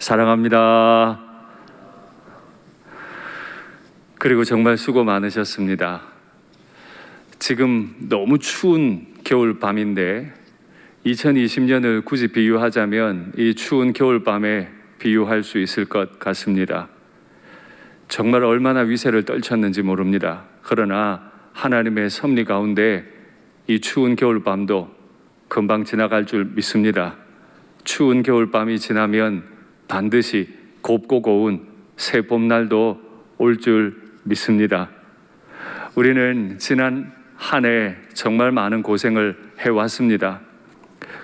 사랑합니다. 그리고 정말 수고 많으셨습니다. 지금 너무 추운 겨울밤인데 2020년을 굳이 비유하자면 이 추운 겨울밤에 비유할 수 있을 것 같습니다. 정말 얼마나 위세를 떨쳤는지 모릅니다. 그러나 하나님의 섭리 가운데 이 추운 겨울밤도 금방 지나갈 줄 믿습니다. 추운 겨울밤이 지나면 반드시 곱고 고운 새 봄날도 올 줄 믿습니다. 우리는 지난 한 해 정말 많은 고생을 해왔습니다.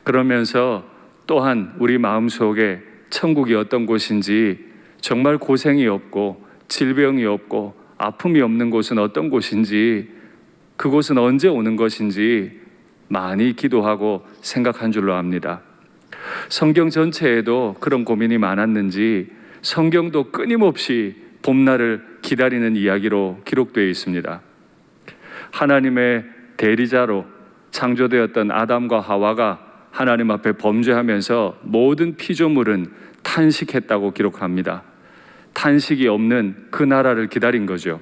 그러면서 또한 우리 마음속에 천국이 어떤 곳인지, 정말 고생이 없고 질병이 없고 아픔이 없는 곳은 어떤 곳인지, 그곳은 언제 오는 것인지 많이 기도하고 생각한 줄로 압니다. 성경 전체에도 그런 고민이 많았는지 성경도 끊임없이 봄날을 기다리는 이야기로 기록되어 있습니다. 하나님의 대리자로 창조되었던 아담과 하와가 하나님 앞에 범죄하면서 모든 피조물은 탄식했다고 기록합니다. 탄식이 없는 그 나라를 기다린 거죠.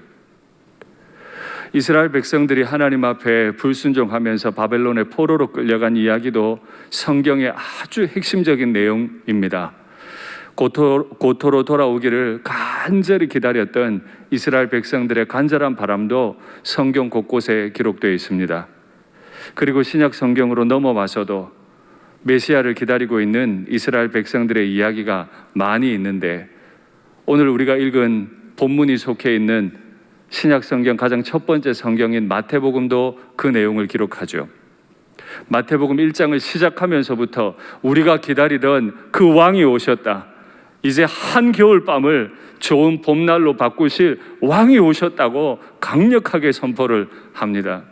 이스라엘 백성들이 하나님 앞에 불순종하면서 바벨론의 포로로 끌려간 이야기도 성경의 아주 핵심적인 내용입니다. 고토로 돌아오기를 간절히 기다렸던 이스라엘 백성들의 간절한 바람도 성경 곳곳에 기록되어 있습니다. 그리고 신약 성경으로 넘어와서도 메시아를 기다리고 있는 이스라엘 백성들의 이야기가 많이 있는데, 오늘 우리가 읽은 본문이 속해 있는 신약 성경 가장 첫 번째 성경인 마태복음도 그 내용을 기록하죠. 마태복음 1장을 시작하면서부터 우리가 기다리던 그 왕이 오셨다, 이제 한겨울 밤을 좋은 봄날로 바꾸실 왕이 오셨다고 강력하게 선포를 합니다.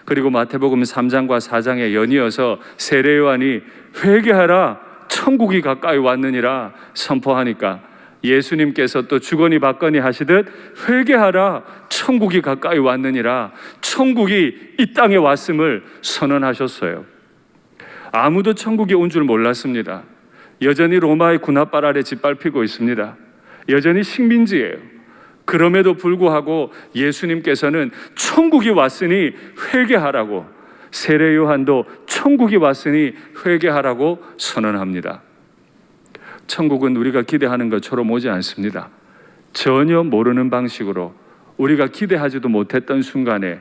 그리고 마태복음 3장과 4장에 연이어서 세례 요한이 회개하라, 천국이 가까이 왔느니라 선포하니까 예수님께서 또 주거니 받거니 하시듯 회개하라, 천국이 가까이 왔느니라, 천국이 이 땅에 왔음을 선언하셨어요. 아무도 천국이 온 줄 몰랐습니다. 여전히 로마의 군합발 아래 짓밟히고 있습니다. 여전히 식민지예요. 그럼에도 불구하고 예수님께서는 천국이 왔으니 회개하라고, 세례 요한도 천국이 왔으니 회개하라고 선언합니다. 천국은 우리가 기대하는 것처럼 오지 않습니다. 전혀 모르는 방식으로 우리가 기대하지도 못했던 순간에,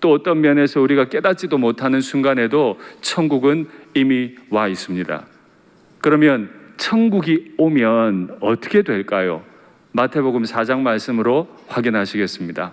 또 어떤 면에서 우리가 깨닫지도 못하는 순간에도 천국은 이미 와 있습니다. 그러면 천국이 오면 어떻게 될까요? 마태복음 4장 말씀으로 확인하시겠습니다.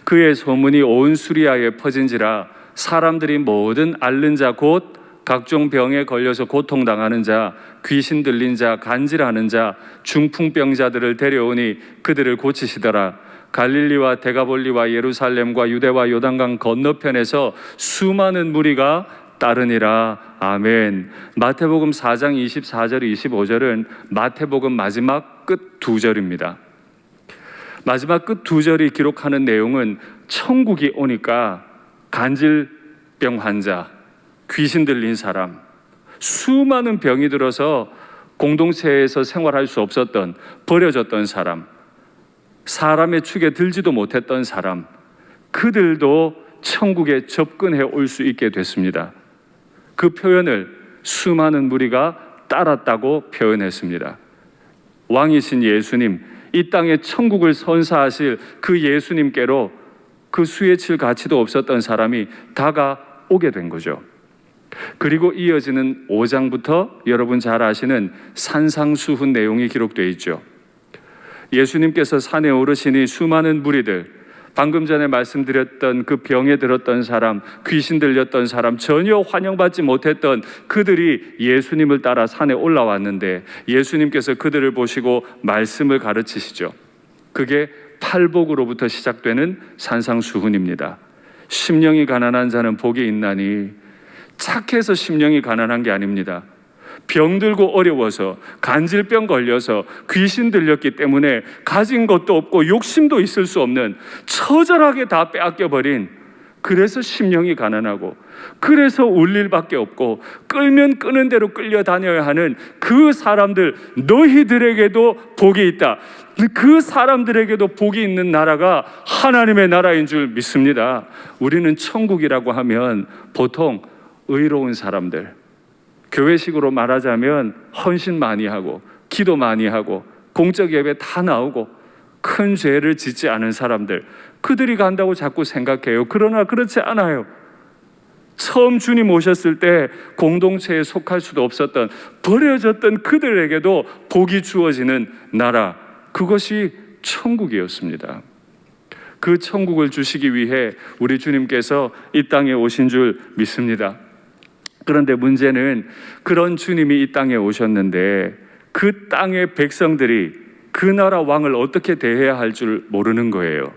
그의 소문이 온 수리아에 퍼진지라 사람들이 모든 앓는 자 곧 각종 병에 걸려서 고통당하는 자, 귀신 들린 자, 간질하는 자, 중풍병자들을 데려오니 그들을 고치시더라. 갈릴리와 데가볼리와 예루살렘과 유대와 요단강 건너편에서 수많은 무리가 따르니라. 아멘. 마태복음 4장 24절 25절은 마태복음 마지막 끝 두 절입니다. 마지막 끝 두 절이 기록하는 내용은 천국이 오니까 간질병 환자, 귀신 들린 사람, 수많은 병이 들어서 공동체에서 생활할 수 없었던, 버려졌던 사람, 사람의 축에 들지도 못했던 사람, 그들도 천국에 접근해 올 수 있게 됐습니다. 그 표현을 수많은 무리가 따랐다고 표현했습니다. 왕이신 예수님, 이 땅에 천국을 선사하실 그 예수님께로 그 수에 칠 가치도 없었던 사람이 다가오게 된 거죠. 그리고 이어지는 5장부터 여러분 잘 아시는 산상수훈 내용이 기록되어 있죠. 예수님께서 산에 오르시니 수많은 무리들, 방금 전에 말씀드렸던 그 병에 들었던 사람, 귀신 들렸던 사람, 전혀 환영받지 못했던 그들이 예수님을 따라 산에 올라왔는데 예수님께서 그들을 보시고 말씀을 가르치시죠. 그게 팔복으로부터 시작되는 산상수훈입니다. 심령이 가난한 자는 복이 있나니, 착해서 심령이 가난한 게 아닙니다. 병들고 어려워서, 간질병 걸려서, 귀신 들렸기 때문에 가진 것도 없고 욕심도 있을 수 없는, 처절하게 다 빼앗겨버린 그래서 심령이 가난하고, 그래서 울 일밖에 없고, 끌면 끄는 대로 끌려다녀야 하는 그 사람들, 너희들에게도 복이 있다. 그 사람들에게도 복이 있는 나라가 하나님의 나라인 줄 믿습니다. 우리는 천국이라고 하면 보통 의로운 사람들, 교회식으로 말하자면 헌신 많이 하고 기도 많이 하고 공적 예배 다 나오고 큰 죄를 짓지 않은 사람들, 그들이 간다고 자꾸 생각해요. 그러나 그렇지 않아요. 처음 주님 오셨을 때 공동체에 속할 수도 없었던, 버려졌던 그들에게도 복이 주어지는 나라, 그것이 천국이었습니다. 그 천국을 주시기 위해 우리 주님께서 이 땅에 오신 줄 믿습니다. 그런데 문제는 그런 주님이 이 땅에 오셨는데 그 땅의 백성들이 그 나라 왕을 어떻게 대해야 할 줄 모르는 거예요.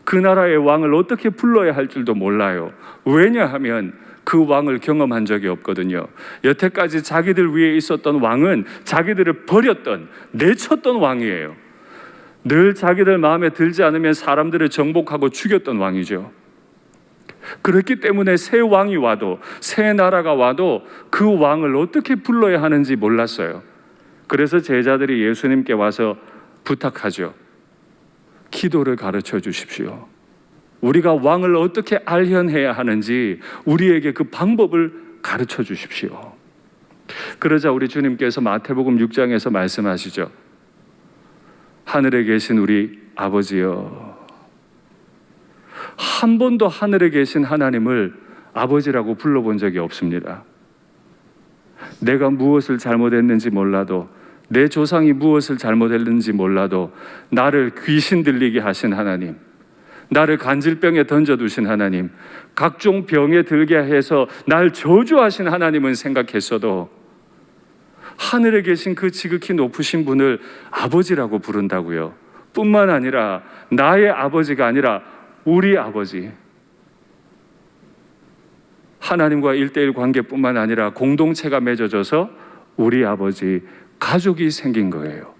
그 나라의 왕을 어떻게 불러야 할 줄도 몰라요. 왜냐하면 그 왕을 경험한 적이 없거든요. 여태까지 자기들 위에 있었던 왕은 자기들을 버렸던, 내쳤던 왕이에요. 늘 자기들 마음에 들지 않으면 사람들을 정복하고 죽였던 왕이죠. 그렇기 때문에 새 왕이 와도, 새 나라가 와도 그 왕을 어떻게 불러야 하는지 몰랐어요. 그래서 제자들이 예수님께 와서 부탁하죠. 기도를 가르쳐 주십시오. 우리가 왕을 어떻게 알현해야 하는지 우리에게 그 방법을 가르쳐 주십시오. 그러자 우리 주님께서 마태복음 6장에서 말씀하시죠. 하늘에 계신 우리 아버지여. 한 번도 하늘에 계신 하나님을 아버지라고 불러본 적이 없습니다. 내가 무엇을 잘못했는지 몰라도, 내 조상이 무엇을 잘못했는지 몰라도 나를 귀신 들리게 하신 하나님, 나를 간질병에 던져두신 하나님, 각종 병에 들게 해서 날 저주하신 하나님은 생각했어도 하늘에 계신 그 지극히 높으신 분을 아버지라고 부른다고요. 뿐만 아니라 나의 아버지가 아니라 우리 아버지, 하나님과 1:1 관계뿐만 아니라 공동체가 맺어져서 우리 아버지, 가족이 생긴 거예요.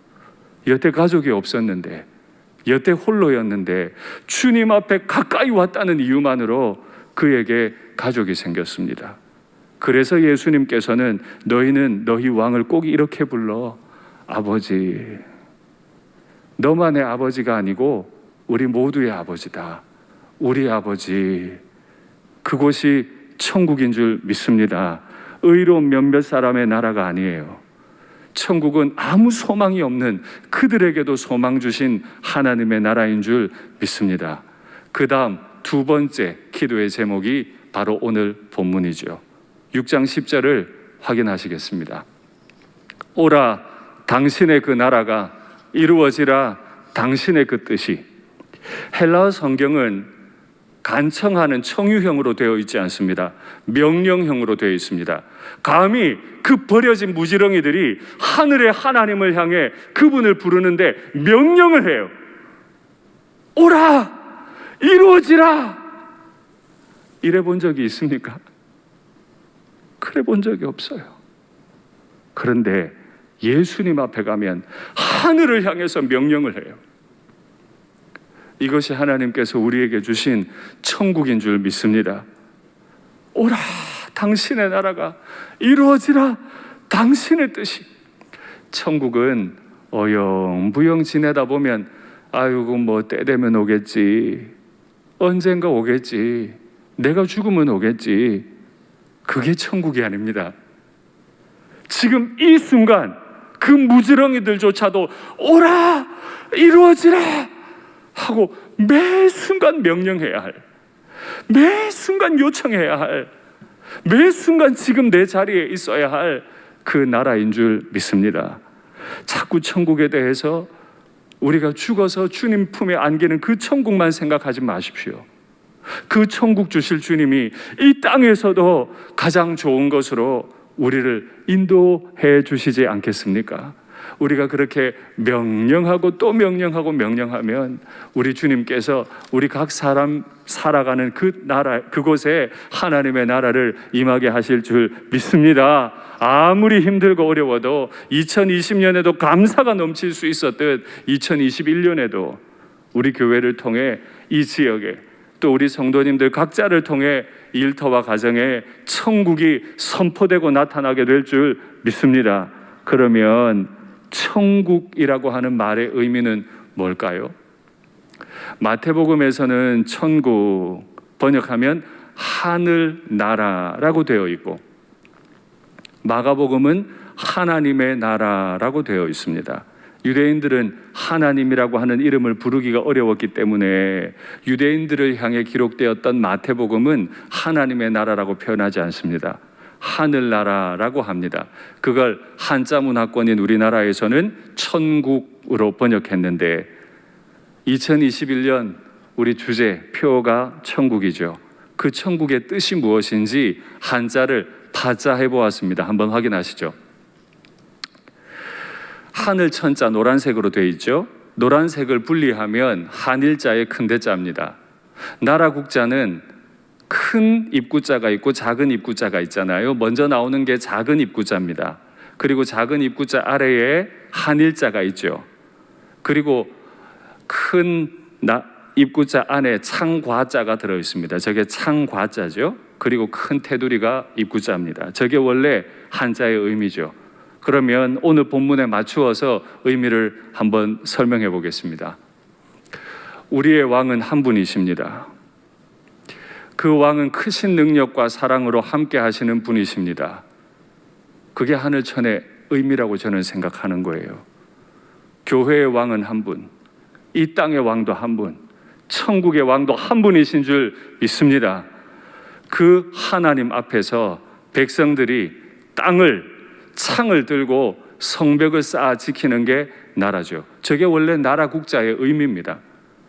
여태 가족이 없었는데, 여태 홀로였는데 주님 앞에 가까이 왔다는 이유만으로 그에게 가족이 생겼습니다. 그래서 예수님께서는 너희는 너희 왕을 꼭 이렇게 불러, 아버지. 너만의 아버지가 아니고 우리 모두의 아버지다. 우리 아버지. 그곳이 천국인 줄 믿습니다. 의로운 몇몇 사람의 나라가 아니에요. 천국은 아무 소망이 없는 그들에게도 소망 주신 하나님의 나라인 줄 믿습니다. 그 다음 두 번째 기도의 제목이 바로 오늘 본문이죠. 6장 10절을 확인하시겠습니다. 오라, 당신의 그 나라가 이루어지라, 당신의 그 뜻이. 헬라어 성경은 간청하는 청유형으로 되어 있지 않습니다. 명령형으로 되어 있습니다. 감히 그 버려진 무지렁이들이 하늘의 하나님을 향해 그분을 부르는데 명령을 해요. 오라, 이루어지라. 이래 본 적이 있습니까? 그래 본 적이 없어요. 그런데 예수님 앞에 가면 하늘을 향해서 명령을 해요. 이것이 하나님께서 우리에게 주신 천국인 줄 믿습니다. 오라, 당신의 나라가 이루어지라, 당신의 뜻이. 천국은 어영부영 지내다 보면 아이고 뭐 때 되면 오겠지, 언젠가 오겠지, 내가 죽으면 오겠지. 그게 천국이 아닙니다. 지금 이 순간 그 무지렁이들조차도 오라, 이루어지라 하고 매 순간 명령해야 할, 매 순간 요청해야 할, 매 순간 지금 내 자리에 있어야 할 그 나라인 줄 믿습니다. 자꾸 천국에 대해서 우리가 죽어서 주님 품에 안기는 그 천국만 생각하지 마십시오. 그 천국 주실 주님이 이 땅에서도 가장 좋은 것으로 우리를 인도해 주시지 않겠습니까? 우리가 그렇게 명령하고 또 명령하고 명령하면 우리 주님께서 우리 각 사람 살아가는 그 나라, 그곳에 하나님의 나라를 임하게 하실 줄 믿습니다. 아무리 힘들고 어려워도 2020년에도 감사가 넘칠 수 있었듯 2021년에도 우리 교회를 통해 이 지역에 또 우리 성도님들 각자를 통해 일터와 가정에 천국이 선포되고 나타나게 될 줄 믿습니다. 그러면 천국이라고 하는 말의 의미는 뭘까요? 마태복음에서는 천국 번역하면 하늘나라라고 되어 있고, 마가복음은 하나님의 나라라고 되어 있습니다. 유대인들은 하나님이라고 하는 이름을 부르기가 어려웠기 때문에 유대인들을 향해 기록되었던 마태복음은 하나님의 나라라고 표현하지 않습니다. 하늘나라라고 합니다. 그걸 한자 문화권인 우리나라에서는 천국으로 번역했는데 2021년 우리 주제 표가 천국이죠. 그 천국의 뜻이 무엇인지 한자를 파자해 보았습니다. 한번 확인하시죠. 하늘 천자 노란색으로 되어 있죠. 노란색을 분리하면 한일자의 큰 대자입니다. 나라 국자는 큰 입구자가 있고 작은 입구자가 있잖아요. 먼저 나오는 게 작은 입구자입니다. 그리고 작은 입구자 아래에 한일자가 있죠. 그리고 큰 입구자 안에 창과자가 들어 있습니다. 저게 창과자죠. 그리고 큰 테두리가 입구자입니다. 저게 원래 한자의 의미죠. 그러면 오늘 본문에 맞추어서 의미를 한번 설명해 보겠습니다. 우리의 왕은 한 분이십니다. 그 왕은 크신 능력과 사랑으로 함께 하시는 분이십니다. 그게 하늘천의 의미라고 저는 생각하는 거예요. 교회의 왕은 한 분, 이 땅의 왕도 한 분, 천국의 왕도 한 분이신 줄 믿습니다. 그 하나님 앞에서 백성들이 창을 들고 성벽을 쌓아 지키는 게 나라죠. 저게 원래 나라 국자의 의미입니다.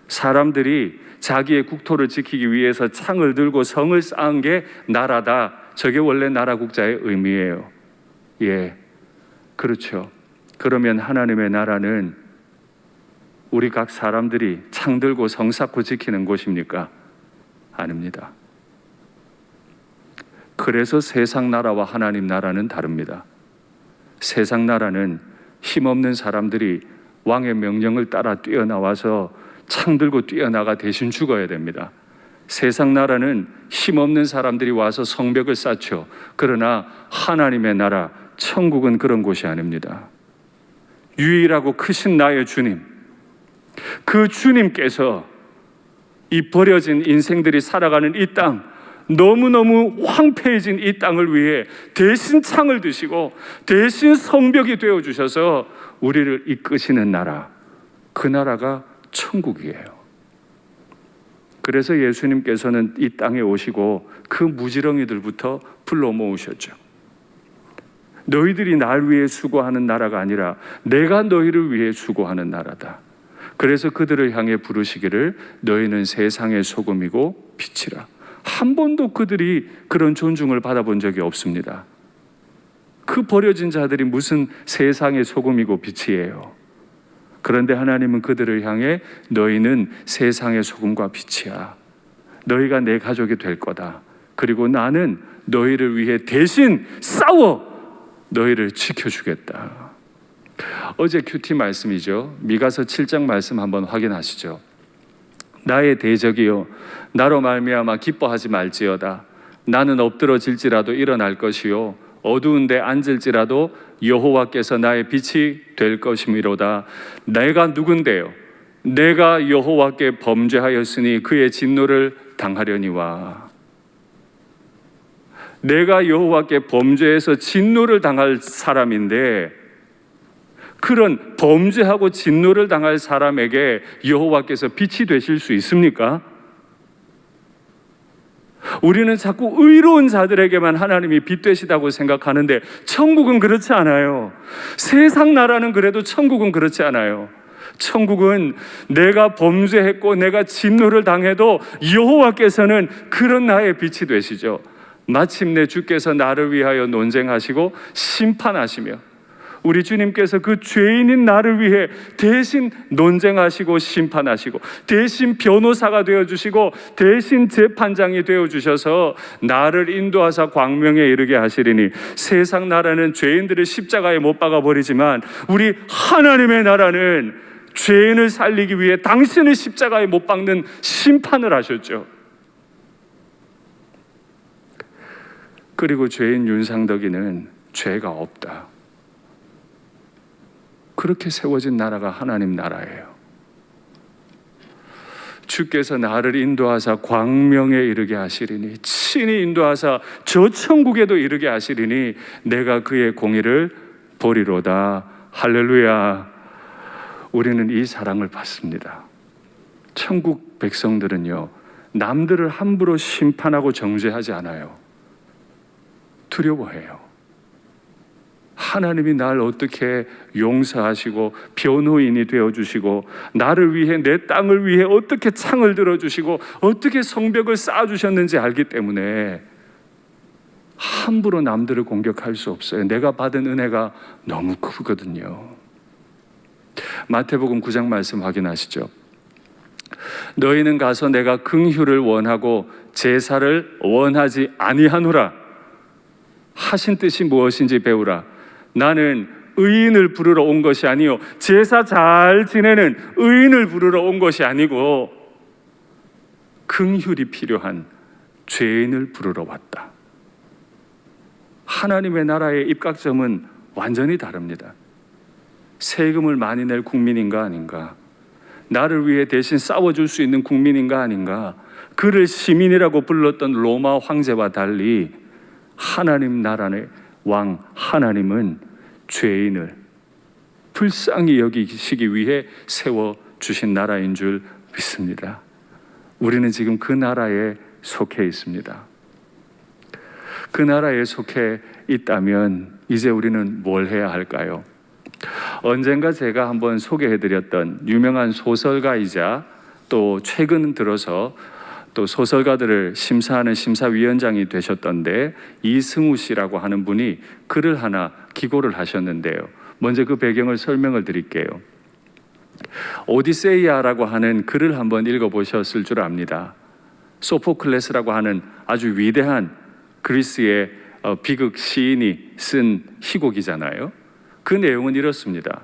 사람들이 자기의 국토를 지키기 위해서 창을 들고 성을 쌓은 게 나라다. 저게 원래 나라 국자의 의미예요. 예, 그렇죠. 그러면 하나님의 나라는 우리 각 사람들이 창 들고 성 쌓고 지키는 곳입니까? 아닙니다. 그래서 세상 나라와 하나님 나라는 다릅니다. 세상 나라는 힘없는 사람들이 왕의 명령을 따라 뛰어나와서 창 들고 뛰어나가 대신 죽어야 됩니다. 세상 나라는 힘없는 사람들이 와서 성벽을 쌓죠. 그러나 하나님의 나라, 천국은 그런 곳이 아닙니다. 유일하고 크신 나의 주님, 그 주님께서 이 버려진 인생들이 살아가는 이 땅, 너무너무 황폐해진 이 땅을 위해 대신 창을 드시고 대신 성벽이 되어주셔서 우리를 이끄시는 나라, 그 나라가 천국이에요. 그래서 예수님께서는 이 땅에 오시고 그 무지렁이들부터 불러 모으셨죠. 너희들이 날 위해 수고하는 나라가 아니라 내가 너희를 위해 수고하는 나라다. 그래서 그들을 향해 부르시기를 너희는 세상의 소금이고 빛이라. 한 번도 그들이 그런 존중을 받아본 적이 없습니다. 그 버려진 자들이 무슨 세상의 소금이고 빛이에요. 그런데 하나님은 그들을 향해 너희는 세상의 소금과 빛이야. 너희가 내 가족이 될 거다. 그리고 나는 너희를 위해 대신 싸워 너희를 지켜주겠다. 어제 큐티 말씀이죠. 미가서 7장 말씀 한번 확인하시죠. 나의 대적이여 나로 말미암아 기뻐하지 말지어다. 나는 엎드러질지라도 일어날 것이요 어두운 데 앉을지라도 여호와께서 나의 빛이 될 것이미로다. 내가 누군데요? 내가 여호와께 범죄하였으니 그의 진노를 당하려니와. 내가 여호와께 범죄해서 진노를 당할 사람인데 그런 범죄하고 진노를 당할 사람에게 여호와께서 빛이 되실 수 있습니까? 우리는 자꾸 의로운 자들에게만 하나님이 빛 되시다고 생각하는데 천국은 그렇지 않아요. 세상 나라는 그래도 천국은 그렇지 않아요. 천국은 내가 범죄했고 내가 진노를 당해도 여호와께서는 그런 나의 빛이 되시죠. 마침내 주께서 나를 위하여 논쟁하시고 심판하시며 우리 주님께서 그 죄인인 나를 위해 대신 논쟁하시고 심판하시고 대신 변호사가 되어주시고 대신 재판장이 되어주셔서 나를 인도하사 광명에 이르게 하시리니 세상 나라는 죄인들을 십자가에 못 박아버리지만 우리 하나님의 나라는 죄인을 살리기 위해 당신을 십자가에 못 박는 심판을 하셨죠. 그리고 죄인 윤상덕이는 죄가 없다. 그렇게 세워진 나라가 하나님 나라예요. 주께서 나를 인도하사 광명에 이르게 하시리니, 친히 인도하사 저 천국에도 이르게 하시리니 내가 그의 공의를 보리로다. 할렐루야. 우리는 이 사랑을 받습니다. 천국 백성들은요, 남들을 함부로 심판하고 정죄하지 않아요. 두려워해요. 하나님이 날 어떻게 용서하시고 변호인이 되어주시고, 나를 위해, 내 땅을 위해 어떻게 창을 들어주시고 어떻게 성벽을 쌓아주셨는지 알기 때문에 함부로 남들을 공격할 수 없어요. 내가 받은 은혜가 너무 크거든요. 마태복음 9장 말씀 확인하시죠. 너희는 가서 내가 긍휼을 원하고 제사를 원하지 아니하노라 하신 뜻이 무엇인지 배우라. 나는 의인을 부르러 온 것이 아니요 제사 잘 지내는 의인을 부르러 온 것이 아니고 긍휼이 필요한 죄인을 부르러 왔다. 하나님의 나라의 입각점은 완전히 다릅니다. 세금을 많이 낼 국민인가 아닌가, 나를 위해 대신 싸워줄 수 있는 국민인가 아닌가, 그를 시민이라고 불렀던 로마 황제와 달리 하나님 나라의 왕 하나님은 죄인을 불쌍히 여기시기 위해 세워주신 나라인 줄 믿습니다. 우리는 지금 그 나라에 속해 있습니다. 그 나라에 속해 있다면 이제 우리는 뭘 해야 할까요? 언젠가 제가 한번 소개해드렸던 유명한 소설가이자 또 최근 들어서 또 소설가들을 심사하는 심사위원장이 되셨던데 이승우 씨라고 하는 분이 글을 하나 기고를 하셨는데요. 먼저 그 배경을 설명을 드릴게요. 오디세이아라고 하는 글을 한번 읽어보셨을 줄 압니다. 소포클레스라고 하는 아주 위대한 그리스의 비극 시인이 쓴 희곡이잖아요. 그 내용은 이렇습니다.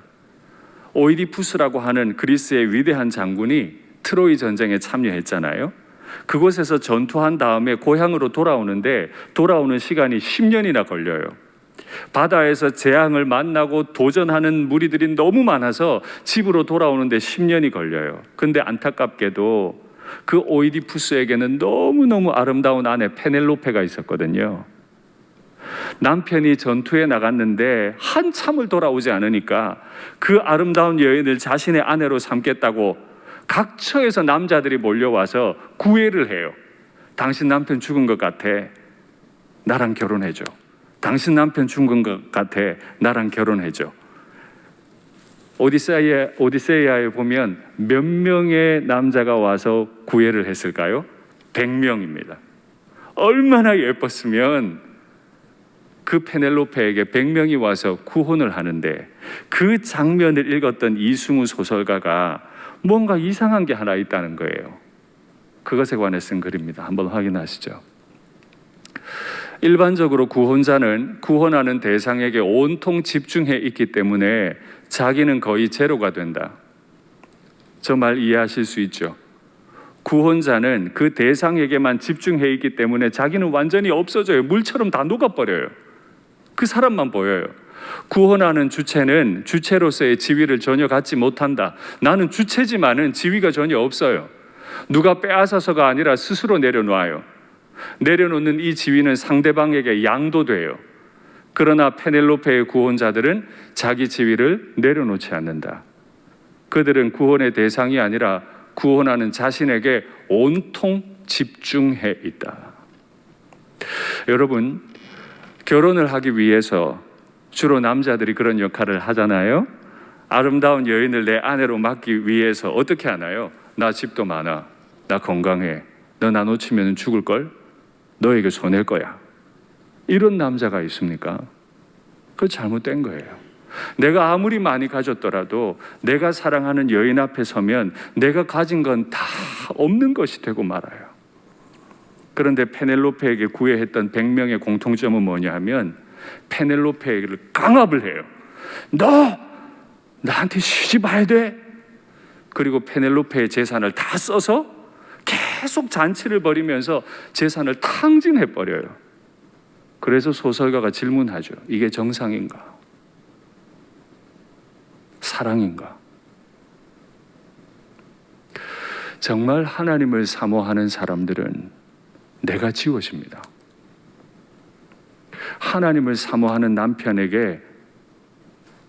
오이디푸스라고 하는 그리스의 위대한 장군이 트로이 전쟁에 참여했잖아요. 그곳에서 전투한 다음에 고향으로 돌아오는데 돌아오는 시간이 10년이나 걸려요. 바다에서 재앙을 만나고 도전하는 무리들이 너무 많아서 집으로 돌아오는데 10년이 걸려요. 근데 안타깝게도 그 오이디푸스에게는 너무너무 아름다운 아내 페넬로페가 있었거든요. 남편이 전투에 나갔는데 한참을 돌아오지 않으니까 그 아름다운 여인을 자신의 아내로 삼겠다고 각처에서 남자들이 몰려와서 구애를 해요. 당신 남편 죽은 것 같아. 나랑 결혼해줘. 당신 남편 죽은 것 같아. 나랑 결혼해줘. 오디세이아에 보면 몇 명의 남자가 와서 구애를 했을까요? 100명입니다. 얼마나 예뻤으면 그 페넬로페에게 100명이 와서 구혼을 하는데, 그 장면을 읽었던 이승우 소설가가 뭔가 이상한 게 하나 있다는 거예요. 그것에 관해 쓴 글입니다. 한번 확인하시죠. 일반적으로 구혼자는 구혼하는 대상에게 온통 집중해 있기 때문에 자기는 거의 제로가 된다. 저 말 이해하실 수 있죠? 구혼자는 그 대상에게만 집중해 있기 때문에 자기는 완전히 없어져요. 물처럼 다 녹아버려요. 그 사람만 보여요. 구원하는 주체는 주체로서의 지위를 전혀 갖지 못한다. 나는 주체지만은 지위가 전혀 없어요. 누가 빼앗아서가 아니라 스스로 내려놔요. 내려놓는 이 지위는 상대방에게 양도돼요. 그러나 페넬로페의 구원자들은 자기 지위를 내려놓지 않는다. 그들은 구원의 대상이 아니라 구원하는 자신에게 온통 집중해 있다. 여러분, 결혼을 하기 위해서 주로 남자들이 그런 역할을 하잖아요. 아름다운 여인을 내 아내로 맡기 위해서 어떻게 하나요? 나 집도 많아. 나 건강해. 너 나 놓치면 죽을걸? 너에게 손해일 거야. 이런 남자가 있습니까? 그거 잘못된 거예요. 내가 아무리 많이 가졌더라도 내가 사랑하는 여인 앞에 서면 내가 가진 건 다 없는 것이 되고 말아요. 그런데 페넬로페에게 구애했던 100명의 공통점은 뭐냐 하면 페넬로페에게를 강압을 해요. 너 나한테 시집 와야 돼. 그리고 페넬로페의 재산을 다 써서 계속 잔치를 벌이면서 재산을 탕진해 버려요. 그래서 소설가가 질문하죠. 이게 정상인가? 사랑인가? 정말 하나님을 사모하는 사람들은 내가 지워집니다. 하나님을 사모하는 남편에게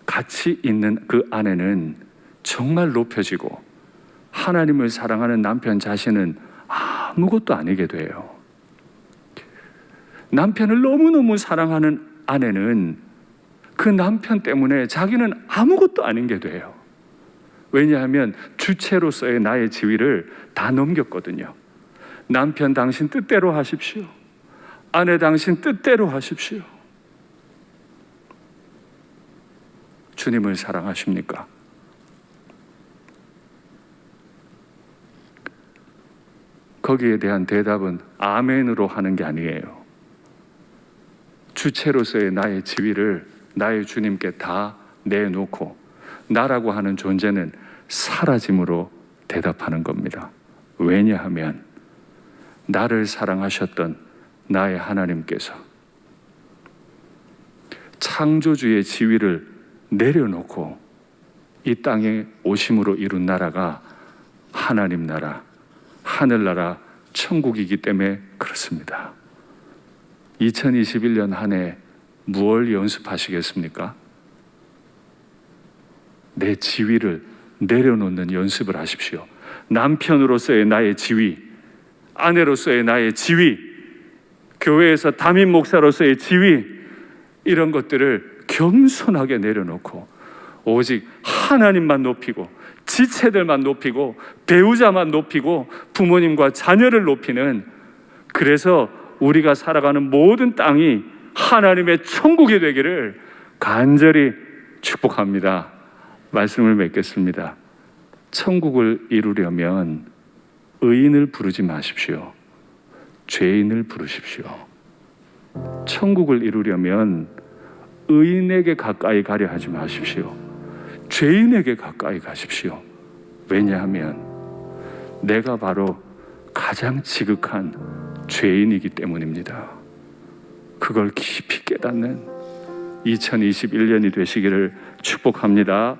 같이 있는 그 아내는 정말 높여지고, 하나님을 사랑하는 남편 자신은 아무것도 아니게 돼요. 남편을 너무너무 사랑하는 아내는 그 남편 때문에 자기는 아무것도 아닌 게 돼요. 왜냐하면 주체로서의 나의 지위를 다 넘겼거든요. 남편 당신 뜻대로 하십시오. 아내 당신 뜻대로 하십시오. 주님을 사랑하십니까? 거기에 대한 대답은 아멘으로 하는 게 아니에요. 주체로서의 나의 지위를 나의 주님께 다 내놓고 나라고 하는 존재는 사라짐으로 대답하는 겁니다. 왜냐하면 나를 사랑하셨던 나의 하나님께서 창조주의 지위를 내려놓고 이 땅에 오심으로 이룬 나라가 하나님 나라, 하늘나라, 천국이기 때문에 그렇습니다. 2021년 한 해 무엇을 연습하시겠습니까? 내 지위를 내려놓는 연습을 하십시오. 남편으로서의 나의 지위, 아내로서의 나의 지위, 교회에서 담임 목사로서의 지위, 이런 것들을 겸손하게 내려놓고 오직 하나님만 높이고 지체들만 높이고 배우자만 높이고 부모님과 자녀를 높이는, 그래서 우리가 살아가는 모든 땅이 하나님의 천국이 되기를 간절히 축복합니다. 말씀을 맺겠습니다. 천국을 이루려면 의인을 부르지 마십시오. 죄인을 부르십시오. 천국을 이루려면 의인에게 가까이 가려 하지 마십시오. 죄인에게 가까이 가십시오. 왜냐하면 내가 바로 가장 지극한 죄인이기 때문입니다. 그걸 깊이 깨닫는 2021년이 되시기를 축복합니다.